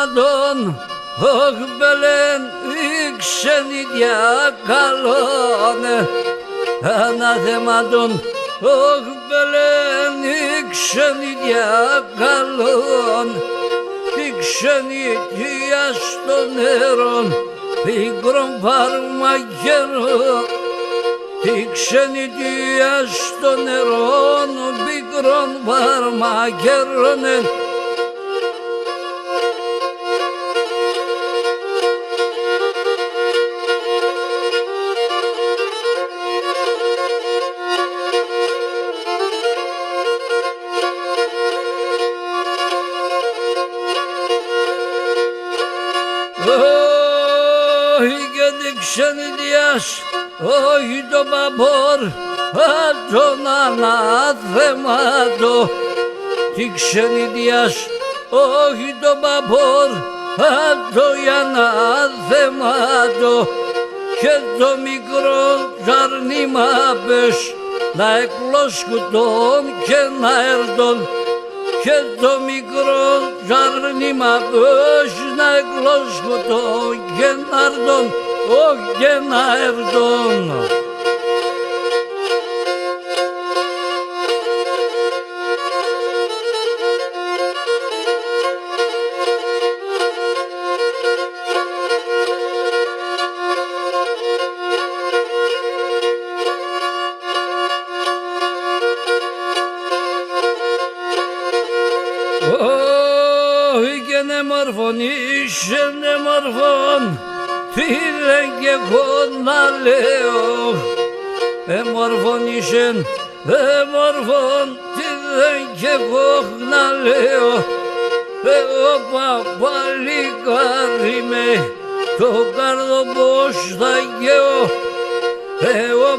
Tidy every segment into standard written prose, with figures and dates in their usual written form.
αναθέματον, όχ μπελέν η ξενιδιά καλώνε. Αναθέματον, όχ μπελέν η ξενιδιά καλώνε. Η ξενιδιά στο νερό, πικρόν φαρμακερό. Η ξενιδιά στο νερό, πικρόν φαρμακερό. Όχι και την ξενιδιάς, όχι το παπόρ, τον αναθέματο. Την ξενιδιάς, όχι το παπόρ, το αναθέματο. Και το μικρό ζαρνίμα πες, να εκλώσκουν τον και να έρθουν. Και το μικρό ζαρνίμα πες, να εκλώσκουν τον και να έρθουν, όχι και να έρθουν. Όχι και ναι μορφών, είσαι ναι μορφών, τι δεν και εγώ να λέω. Μορφών είσαι, μορφών, τι δεν και εγώ να λέω. Εγώ παλικάρι με, το καρδό πως θα γέω. Εγώ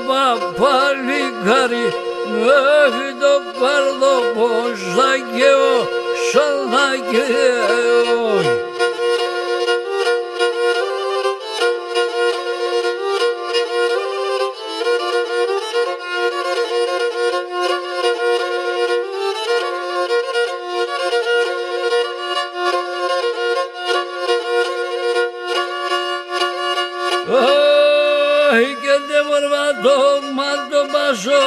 παλικάρι, μέχρι το καρδό πως θα γέω. Σαν θα γέω. Όχι και δεν μορφατώ, μα το πασώ,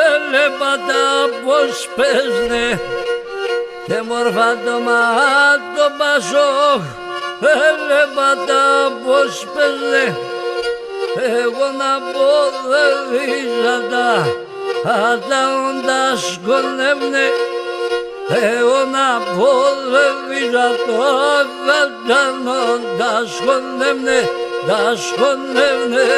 έλεπατα πως παίζνε. Και μορφάτο μα το πασώ, έλεπατα πως παίζνε. Εγώ να πω δεν βίζατα, τα όντα σκονεύνε. Εγώ να πω δεν βίζατα, τα όντα σκονεύνε, τα σκονεύνε.